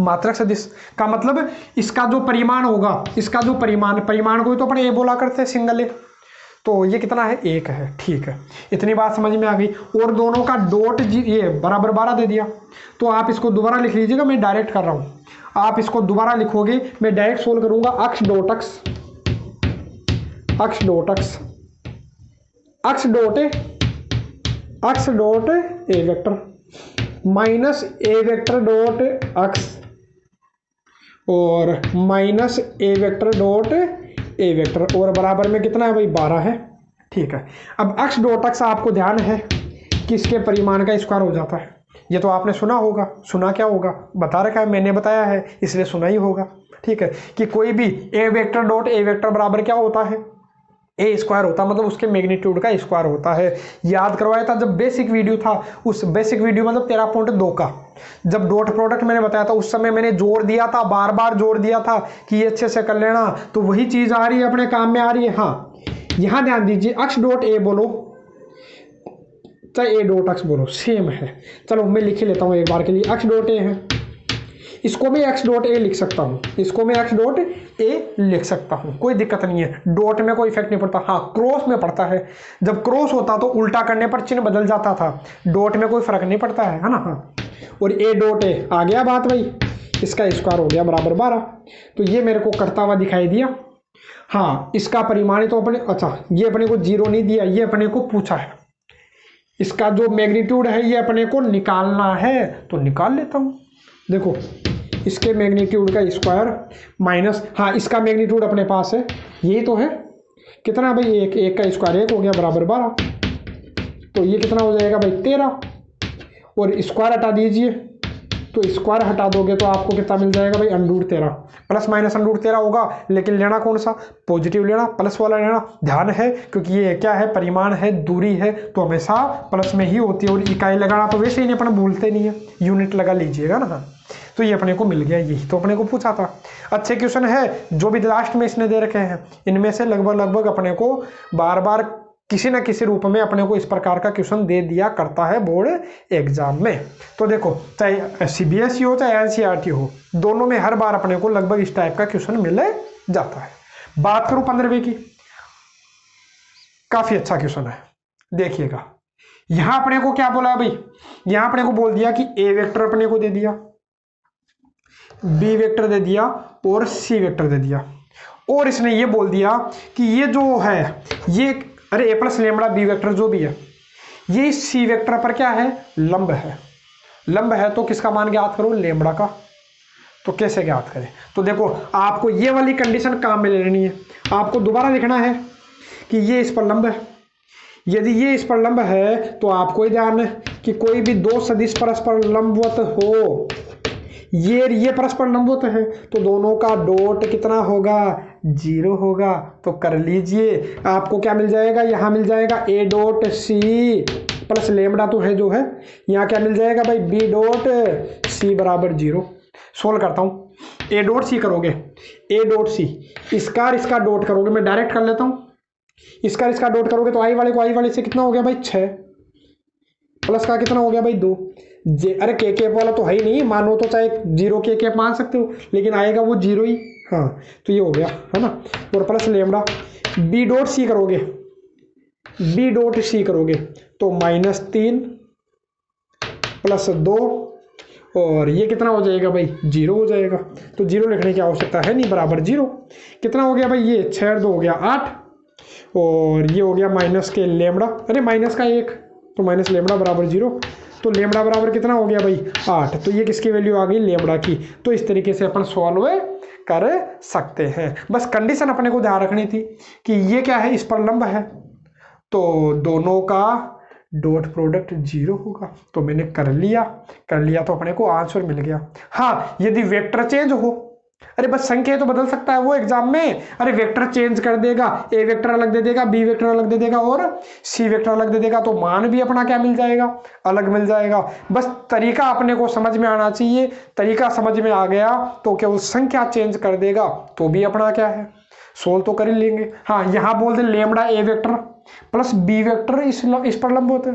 मात्रक सदिश का मतलब इसका जो परिमाण होगा, इसका जो परिमाण को तो अपने ए बोला करते हैं, सिंगल ए, तो ये कितना है, 1 है। ठीक है, इतनी बात समझ में आ गई। और दोनों का डॉट ये बराबर 12 दे दिया, तो आप इसको दोबारा लिख लीजिएगा, मैं डायरेक्ट कर रहा हूं, आप इसको दोबारा लिखोगे, मैं डायरेक्ट सोल्व करूंगा। अक्ष डॉट अक्ष, अक्ष डॉट अक्ष, अक्ष dot A vector minus A vector dot अक्ष और minus A vector dot A vector, और बराबर में कितना है भाई, 12 है। ठीक है, अब अक्ष डॉट अक्ष आपको ध्यान है कि इसके परिमाण का स्क्वायर हो जाता है। ये तो आपने सुना होगा, सुना क्या होगा, बता रखा है, मैंने बताया है, इसलिए सुना ही होगा। ठीक है, कि कोई भी ए वेक्टर डॉट ए वेक्टर बराबर क्या होता है, ए स्क्वायर होता है, मतलब उसके मैग्नीट्यूड का स्क्वायर होता है। याद करवाया था जब बेसिक वीडियो था, उस बेसिक वीडियो मतलब 13.2 का, जब डॉट प्रोडक्ट मैंने बताया था उस समय मैंने जोड़ दिया था, बार बार जोड़ दिया था कि ये अच्छे से कर लेना, तो वही चीज आ रही है, अपने काम में आ रही है। हाँ, यहां ध्यान दीजिए, x डॉट ए बोलो चाहे ए डॉट एक्स बोलो, सेम है। चलो मैं लिख ही लेता हूँ एक बार के लिए, x डॉट ए है, इसको मैं x डॉट ए लिख सकता हूँ, इसको मैं x डॉट ए लिख सकता हूँ, कोई दिक्कत नहीं है, डॉट में कोई इफेक्ट नहीं पड़ता। हाँ, क्रॉस में पड़ता है, जब क्रॉस होता तो उल्टा करने पर चिन्ह बदल जाता था, डॉट में कोई फर्क नहीं पड़ता है ना। हाँ, और ए डॉट ए आ गया बात भाई, इसका स्क्वायर हो गया बराबर 12, तो ये मेरे को करता हुआ दिखाई दिया। हाँ, इसका परिमाण तो अपने, अच्छा ये अपने को 0 नहीं दिया, ये अपने को पूछा है, इसका जो मैग्नीट्यूड है ये अपने को निकालना है, तो निकाल लेता हूँ। देखो, इसके मैग्नीट्यूड का स्क्वायर माइनस, हाँ इसका मैग्नीट्यूड अपने पास है, यही तो है, कितना भाई, एक का स्क्वायर 1 हो गया बराबर 12, तो ये कितना हो जाएगा भाई 13, और स्क्वायर हटा दीजिए, तो स्क्वायर हटा दोगे तो आपको कितना मिल जाएगा भाई, √13, प्लस माइनस √13 होगा, लेकिन लेना कौन सा, पॉजिटिव लेना, प्लस वाला लेना। ध्यान है, क्योंकि ये क्या है, परिमाण है, दूरी है, तो हमेशा प्लस में ही होती है, और इकाई लगाना तो वैसे ही नहीं, अपन भूलते नहीं है, यूनिट लगा लीजिएगा ना। तो ये अपने को मिल गया, यही तो अपने को पूछा था। अच्छे क्वेश्चन है, जो भी लास्ट में इसने दे रखे हैं इनमें से लगभग अपने को बार बार किसी न किसी रूप में अपने को इस प्रकार का क्वेश्चन दे दिया करता है बोर्ड एग्जाम में। तो देखो, चाहे CBSE हो चाहे NCERT हो, दोनों में हर बार अपने को लगभग इस टाइप का क्वेश्चन मिल जाता है। बात करूं 15वीं की, काफी अच्छा क्वेश्चन है, देखिएगा। यहां अपने को क्या बोला भाई, यहां अपने को बोल दिया कि A वेक्टर अपने को दे दिया, B वेक्टर दे दिया और C वेक्टर दे दिया, और इसने ये बोल दिया कि ये जो है ये, अरे A plus lambda B vector जो भी है, ये C वेक्टर पर क्या है, लंब है। लंब है तो किसका मान ज्ञात करो, लेमड़ा का। तो कैसे ज्ञात करें, तो देखो आपको ये वाली कंडीशन काम में ले लेनी है, आपको दोबारा लिखना है कि ये इस पर लंब है। यदि ये इस पर लंब है तो आपको ही ध्यान है कि कोई भी दो सदिश परस्पर लंबवत हो, ये परस्पर लंबवत है, तो दोनों का डॉट कितना होगा, 0 होगा। तो कर लीजिए, आपको क्या मिल जाएगा, यहाँ मिल जाएगा A dot C plus lambda तो है जो है, यहाँ क्या मिल जाएगा भाई, B डॉट C बराबर 0। सोल्व करता हूँ, A डॉट C करोगे, A डॉट C, इसका डॉट करोगे, मैं डायरेक्ट कर लेता हूँ, इसका डॉट करोगे तो आई वाले को आई वाले से कितना हो गया भाई 6, प्लस का कितना हो गया भाई 2, अरे के कैप वाला तो है ही नहीं, मानो तो चाहे 0 के कैप मान सकते हो, लेकिन आएगा वो 0 ही। हाँ, तो ये हो गया है ना, और plus lambda. B dot C करोगे, B डॉट C करोगे तो -3 प्लस 2, और ये कितना हो जाएगा भाई, 0 हो जाएगा। तो 0 लिखने की आवश्यकता है नहीं, बराबर 0। कितना हो गया भाई, ये 6 2 हो गया 8, और ये हो गया माइनस के लेमड़ा, अरे माइनस का 1, तो माइनस लेमड़ा बराबर 0, तो लेमड़ा बराबर कितना हो गया भाई 8। तो ये किसकी वैल्यू आ गई, लेमड़ा की। तो इस तरीके से अपन सॉल्व कर सकते हैं। बस कंडीशन अपने को ध्यान रखनी थी कि ये क्या है, इस पर लंब है, तो दोनों का डॉट प्रोडक्ट 0 होगा। तो मैंने कर लिया तो अपने को आंसर मिल गया। हाँ, यदि वेक्टर चेंज हो, अरे बस संख्या तो बदल सकता है वो एग्जाम में, अरे वेक्टर चेंज कर देगा, A वेक्टर अलग दे देगा, B वेक्टर अलग दे देगा और C वेक्टर अलग दे देगा, तो मान भी अपना क्या मिल जाएगा, अलग मिल जाएगा। बस तरीका अपने को समझ में आना चाहिए, तरीका समझ में आ गया तो क्या वो संख्या चेंज कर देगा तो भी अपना क्या है, सोल्व तो कर ही लेंगे। हाँ, यहाँ बोल दे lambda A vector plus B vector इस पर लंबवत है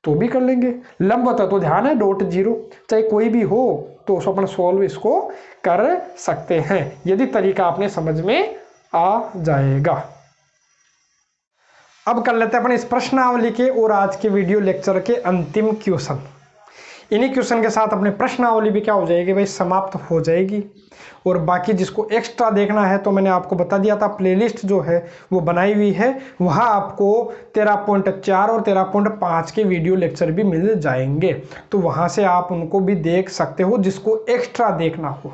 तो भी कर लेंगे, लंबवत है तो ध्यान है डॉट 0, चाहे कोई भी हो तो अपन सोल्व इसको कर सकते हैं, यदि तरीका आपने समझ में आ जाएगा। अब कर लेते हैं अपन इस प्रश्नावली के और आज के वीडियो लेक्चर के अंतिम क्वेश्चन। इन्हीं क्वेश्चन के साथ अपने प्रश्नावली भी क्या हो जाएगी भाई, समाप्त हो जाएगी। और बाकी जिसको एक्स्ट्रा देखना है तो मैंने आपको बता दिया था, प्लेलिस्ट जो है वो बनाई हुई है, वहाँ आपको 13.4 और 13.5 के वीडियो लेक्चर भी मिल जाएंगे, तो वहाँ से आप उनको भी देख सकते हो जिसको एक्स्ट्रा देखना हो।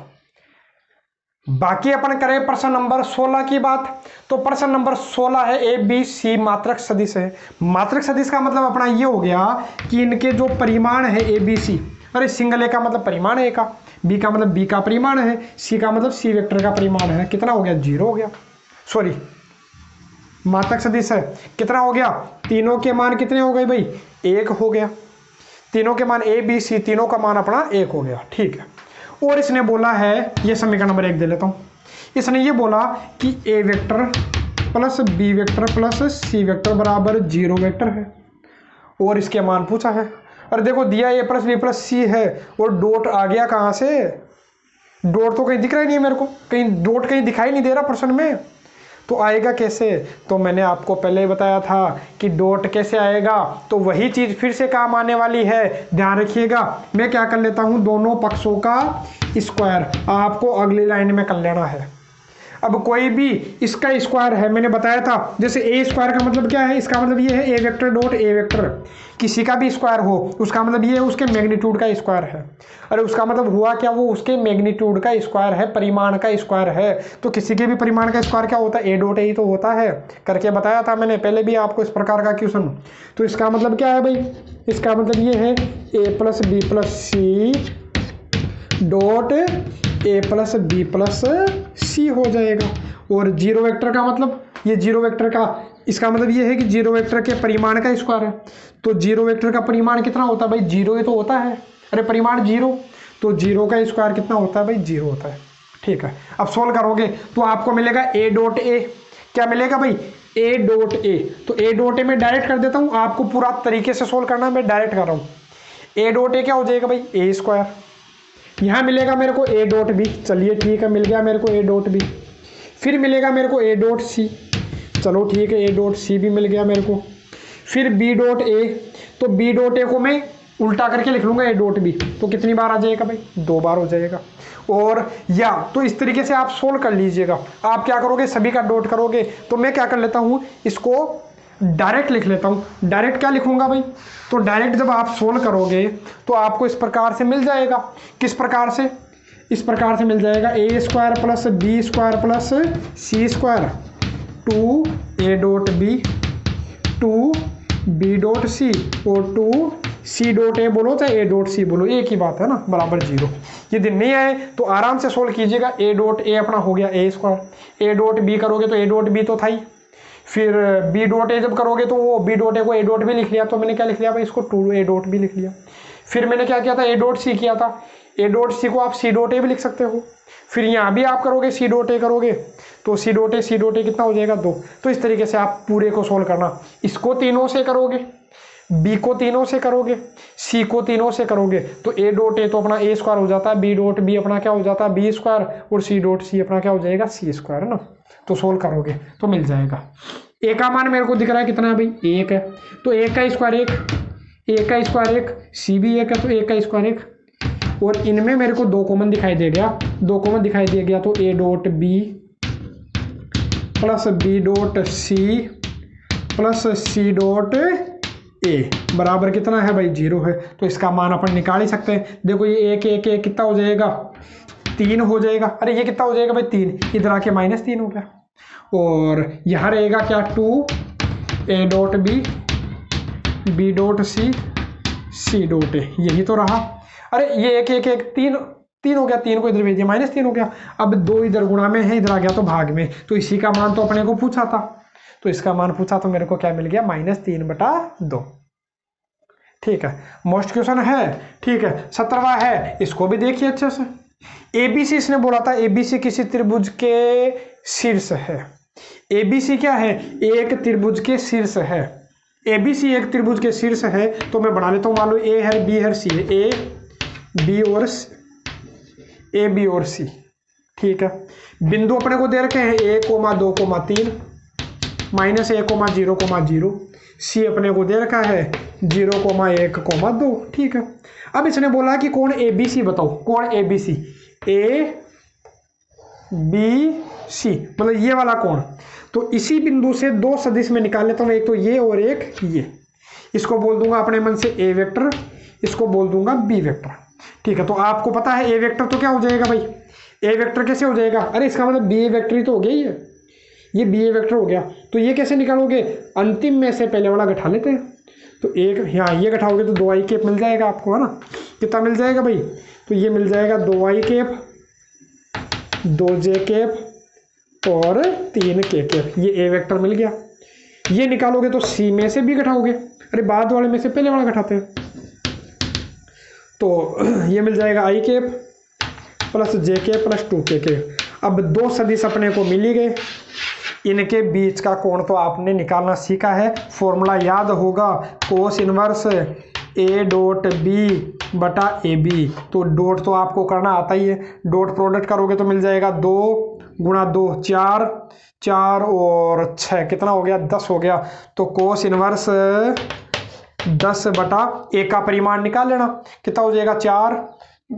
बाकी अपन करें प्रश्न नंबर 16 की बात, तो प्रश्न नंबर 16 है ABC मात्रक सदिश है। मात्रक सदिश का मतलब अपना ये हो गया कि इनके जो परिमाण है ABC, अरे सिंगल A का मतलब परिमाण A का, B का मतलब B का परिमाण है, C का मतलब C वेक्टर का परिमाण है, कितना हो गया 0 हो गया, सॉरी मात्रक सदिश है, कितना हो गया, तीनों के मान कितने हो गए भाई 1 हो गया। तीनों के मान ए बी सी, तीनों का मान अपना 1 हो गया। ठीक है, और इसने बोला है, ये समीकरण नंबर 1 दे लेता हूँ। इसने ये बोला कि A vector plus B vector plus C vector बराबर 0 वेक्टर है, और इसके मान पूछा है। अरे देखो दिया ए प्लस बी प्लस सी है, और डॉट आ गया कहाँ से? डॉट तो कहीं दिख रहा ही नहीं है मेरे को, कहीं डॉट कहीं दिखाई नहीं दे रहा प्रश्न में, तो आएगा कैसे? तो मैंने आपको पहले ही बताया था कि डॉट कैसे आएगा, तो वही चीज़ फिर से काम आने वाली है, ध्यान रखिएगा। मैं क्या कर लेता हूँ, दोनों पक्षों का स्क्वायर आपको अगली लाइन में कर लेना है। अब कोई भी इसका स्क्वायर है, मैंने बताया था, जैसे ए स्क्वायर का मतलब क्या है, इसका मतलब ये है ए वेक्टर डॉट ए वेक्टर, किसी का भी स्क्वायर हो उसका मतलब ये है उसके मैग्नीट्यूड का स्क्वायर है। अरे उसका मतलब हुआ क्या, वो उसके मैग्नीट्यूड का स्क्वायर है, परिमाण का स्क्वायर है। तो किसी के भी परिमाण का स्क्वायर क्या होता है, ए डॉट ए तो होता है, करके बताया था मैंने पहले भी आपको इस प्रकार का क्वेश्चन। तो इसका मतलब क्या है भाई, इसका मतलब ये है A plus B plus C dot A plus B plus C हो जाएगा। और 0 वेक्टर का मतलब, ये 0 वेक्टर का इसका मतलब ये है कि 0 वेक्टर के परिमाण का स्क्वायर है। तो 0 वेक्टर का परिमाण कितना होता है भाई, 0 ही तो होता है। अरे परिमाण 0, तो 0 का स्क्वायर कितना होता है भाई, 0 होता है। ठीक है, अब सोल्व करोगे तो आपको मिलेगा ए डॉट ए, क्या मिलेगा भाई, ए डॉट ए। तो ए डॉट ए में डायरेक्ट कर देता हूँ, आपको पूरा तरीके से सोल्व करना, मैं डायरेक्ट कर रहा हूँ। ए डॉट ए क्या हो जाएगा भाई, ए स्क्वायर, यहाँ मिलेगा मेरे को ए डॉट बी, चलिए ठीक है मिल गया मेरे को ए डॉट बी। फिर मिलेगा मेरे को ए डॉट सी, चलो ठीक है ए डॉट सी भी मिल गया मेरे को। फिर बी डॉट ए, तो बी डॉट ए को मैं उल्टा करके लिख लूँगा ए डॉट बी, तो कितनी बार आ जाएगा भाई, 2 बार हो जाएगा। और या तो इस तरीके से आप सोल्व कर लीजिएगा। आप क्या करोगे, सभी का डॉट करोगे, तो मैं क्या कर लेता हूँ, इसको डायरेक्ट लिख लेता हूँ। डायरेक्ट क्या लिखूंगा भाई, तो डायरेक्ट जब आप सोल्व करोगे तो आपको इस प्रकार से मिल जाएगा। किस प्रकार से, इस प्रकार से मिल जाएगा, A square plus B square plus C square 2 A dot B 2 B dot C और 2 सी डॉट ए बोलो चाहे ए डॉट सी बोलो, एक ही बात है ना, बराबर 0। यदि नहीं आए तो आराम से सोल्व कीजिएगा। ए डॉट ए अपना हो गया ए स्क्वायर, ए डॉट बी करोगे तो ए डॉट बी तो था ही, फिर बी डॉट ए जब करोगे तो वो बी डॉट ए को ए डॉट भी लिख लिया, तो मैंने क्या लिख लिया भाई, इसको 2 ए डॉट भी लिख लिया। फिर मैंने क्या किया था, ए डॉट सी किया था, ए डॉट सी को आप सी डॉट ए भी लिख सकते हो। फिर यहाँ भी आप करोगे सी डॉट ए करोगे, तो सी डॉट ए कितना हो जाएगा, 2। तो इस तरीके से आप पूरे को सोल्व करना, इसको तीनों से करोगे, बी को तीनों से करोगे, सी को तीनों से करोगे, तो ए डॉट ए तो अपना ए स्क्वायर हो जाता है, बी डॉट बी अपना क्या हो जाता है, बी स्क्वायर, और सी डॉट सी अपना क्या हो जाएगा, सी स्क्वायर, है ना। तो सोल्व करोगे तो मिल जाएगा। ए का मान मेरे को दिख रहा है कितना है भाई, 1 है, तो ए का स्क्वायर 1, ए का स्क्वायर 1, सी भी 1 है, तो ए का स्क्वायर 1। और इनमें मेरे को 2 कॉमन दिखाई दे गया, 2 कॉमन दिखाई दे गया, तो A dot B plus B dot C plus C dot A बराबर कितना है भाई, 0 है। तो इसका मान अपन निकाल ही सकते हैं। देखो ये 1 1 1 कितना हो जाएगा, 3 हो जाएगा। अरे ये कितना हो जाएगा भाई, 3, इधर आके -3 हो गया। और यहाँ रहेगा क्या, 2 A dot B B dot C C dot A, यही तो रहा। अरे ये 1 1 1 3 हो गया, 3 को इधर भेज दिया, -3 हो गया। अब 2 इधर गुणा में है, इधर आ गया तो भाग में, तो इसी का मान तो अपने को पूछा था, तो इसका मान पूछा तो मेरे को क्या मिल गया, -3/2। ठीक है, मोस्ट क्वेश्चन है। ठीक है, 17वां है, इसको भी देखिए अच्छे से। एबीसी इसने बोला था, एबीसी किसी त्रिभुज के शीर्ष है। एबीसी क्या है, एक त्रिभुज के शीर्ष है। एबीसी एक त्रिभुज के शीर्ष है, तो मैं बना लेता हूँ। मान लो ए है, बी है, सी है, ए बी और सी। ठीक है, बिंदु अपने को दे रखे हैं 1, 2, 3, -1, 0, सी अपने को दे रखा है 0, 1, 2। ठीक है, अब इसने बोला कि कोण एबीसी बताओ, कोण एबीसी, ए बी सी मतलब ये वाला कोण। तो इसी बिंदु से 2 सदिश में निकाल लेता हूँ, एक तो ये और एक ये। इसको बोल दूंगा अपने मन से ए वेक्टर, इसको बोल दूंगा बी वेक्टर। ठीक है, तो आपको पता है ए वेक्टर तो क्या हो जाएगा भाई, ए वेक्टर कैसे हो जाएगा, अरे इसका मतलब बी ए वेक्टर ही तो हो गया, ये बी ए वेक्टर हो गया। तो ये कैसे निकालोगे, अंतिम में से पहले वाला घटा लेते हैं। तो एक यहाँ ये घटाओगे तो 2i कैप मिल जाएगा आपको, है ना। कितना मिल जाएगा भाई, तो ये मिल जाएगा 2i कैप, 2j कैप और 3k कैप, ये ए वेक्टर मिल गया। ये निकालोगे तो सी में से भी घटाओगे, अरे बाद वाले में से पहले वाला घटाते हैं, तो ये मिल जाएगा आई कैप प्लस जे के प्लस 2k। अब दो सदिश अपने को मिल ही गए, इनके बीच का कोण तो आपने निकालना सीखा है, फॉर्मूला याद होगा cos inverse A dot B बटा ए बी। तो डॉट तो आपको करना आता ही है, डॉट प्रोडक्ट करोगे तो मिल जाएगा 2 गुणा 2 4, 4 और 6 कितना हो गया 10 हो गया। तो कोस इनवर्स 10 बटा ए का परिमाण निकाल लेना, कितना हो जाएगा 4,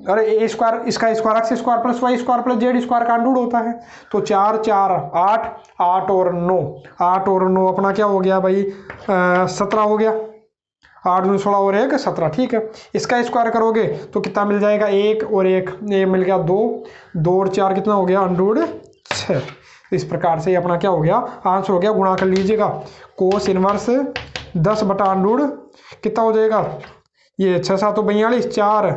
अरे ए स्क्वायर इसका square X square plus Y square plus Z square का अंडूड होता है। तो 4 4 8 8 और 9, 8 और 9 अपना क्या हो गया भाई 17 हो गया, 8 9 16 और 1 17, ठीक है। इसका स्क्वायर करोगे तो कितना मिल जाएगा 1 और 1 ये मिल गया 2, 2 और 4 कितना हो गया अंडूड 6। इस प्रकार से अपना क्या हो गया आंसर हो गया, गुणा कर लीजिएगा कोस इनवर्स 10 बटा अंडूड कितना हो जाएगा ये 6 7 42 4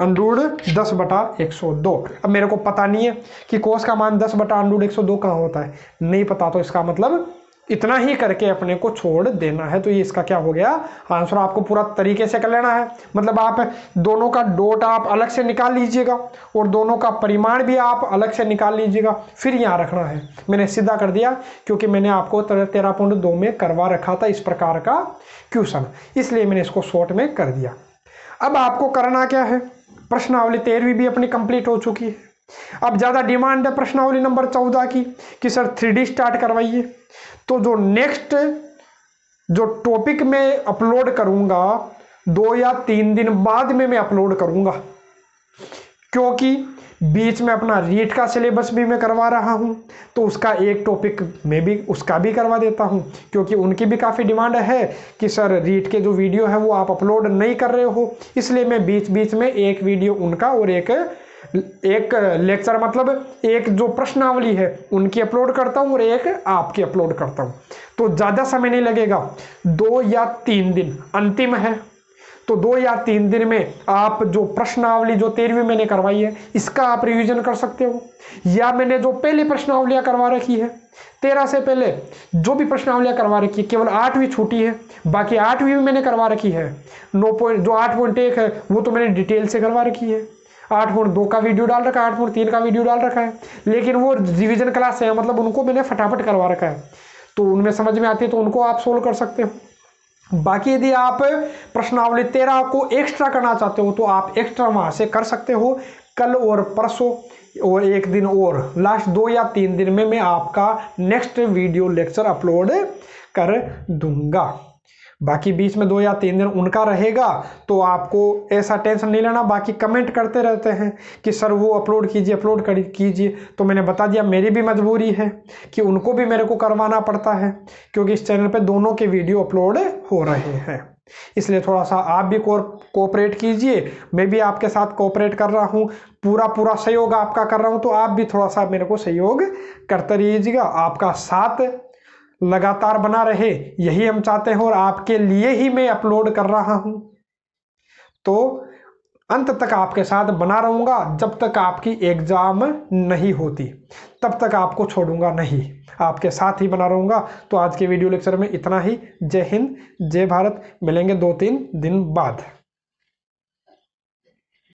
अंडूड 10 बटा 102। अब मेरे को पता नहीं है कि कोस का मान 10 बटा अंडूड 102 कहाँ होता है, नहीं पता, तो इसका मतलब इतना ही करके अपने को छोड़ देना है। तो ये इसका क्या हो गया आंसर, आपको पूरा तरीके से कर लेना है। मतलब आप दोनों का डॉट आप अलग से निकाल लीजिएगा और दोनों का परिमाण भी आप अलग से निकाल लीजिएगा, फिर यहाँ रखना है। मैंने सीधा कर दिया क्योंकि मैंने आपको 13.2 में करवा रखा था इस प्रकार का क्वेश्चन, इसलिए मैंने इसको शॉर्ट में कर दिया। अब आपको करना क्या है, प्रश्नावली 13वीं भी अपनी कंप्लीट हो चुकी है। अब ज़्यादा डिमांड है प्रश्नावली नंबर 14 की कि सर 3D स्टार्ट करवाइए। तो जो नेक्स्ट जो टॉपिक में अपलोड करूंगा 2 या 3 दिन बाद में मैं अपलोड करूंगा, क्योंकि बीच में अपना रीट का सिलेबस भी मैं करवा रहा हूं, तो उसका एक टॉपिक मैं भी उसका भी करवा देता हूं, क्योंकि उनकी भी काफ़ी डिमांड है कि सर रीट के जो वीडियो है वो आप अपलोड नहीं कर रहे हो, इसलिए मैं बीच बीच में एक वीडियो उनका और एक लेक्चर मतलब एक जो प्रश्नावली है उनकी अपलोड करता हूं और एक आपकी अपलोड करता हूं। तो ज़्यादा समय नहीं लगेगा, 2 या 3 दिन अंतिम है, तो 2 या 3 दिन में आप जो प्रश्नावली जो 13वीं मैंने करवाई है इसका आप रिवीजन कर सकते हो, या मैंने जो पहले प्रश्नावलियाँ करवा रखी है 13 से पहले जो भी प्रश्नावलियाँ करवा रखी है, केवल 8वीं छूटी है, बाकी 8वीं भी मैंने करवा रखी है। 9 जो 8.1 है वो तो मैंने डिटेल से करवा रखी है, 8.2 का वीडियो डाल रखा है, 8.3 का वीडियो डाल रखा है, लेकिन वो रिवीजन क्लास है, मतलब उनको मैंने फटाफट करवा रखा है, तो उनमें समझ में आती है तो उनको आप सोल्व कर सकते हो। बाकी यदि आप प्रश्नावली 13 को एक्स्ट्रा करना चाहते हो तो आप एक्स्ट्रा वहां से कर सकते हो, कल और परसों और एक दिन और, लास्ट 2 या 3 दिन में मैं आपका नेक्स्ट वीडियो लेक्चर अपलोड कर दूंगा। बाकी बीच में 2 या 3 दिन उनका रहेगा, तो आपको ऐसा टेंशन नहीं लेना। बाकी कमेंट करते रहते हैं कि सर वो अपलोड कीजिए अपलोड कीजिए, तो मैंने बता दिया मेरी भी मजबूरी है कि उनको भी मेरे को करवाना पड़ता है, क्योंकि इस चैनल पे दोनों के वीडियो अपलोड हो रहे हैं, इसलिए थोड़ा सा आप भी कोऑपरेट कीजिए, मैं भी आपके साथ कोऑपरेट कर रहा हूँ, पूरा सहयोग आपका कर रहा हूँ, तो आप भी थोड़ा सा मेरे को सहयोग करते रहिएगा। आपका साथ लगातार बना रहे यही हम चाहते हैं और आपके लिए ही मैं अपलोड कर रहा हूं, तो अंत तक आपके साथ बना रहूंगा। जब तक आपकी एग्जाम नहीं होती तब तक आपको छोड़ूंगा नहीं, आपके साथ ही बना रहूंगा। तो आज के वीडियो लेक्चर में इतना ही। जय हिंद जय भारत, मिलेंगे 2-3 दिन बाद।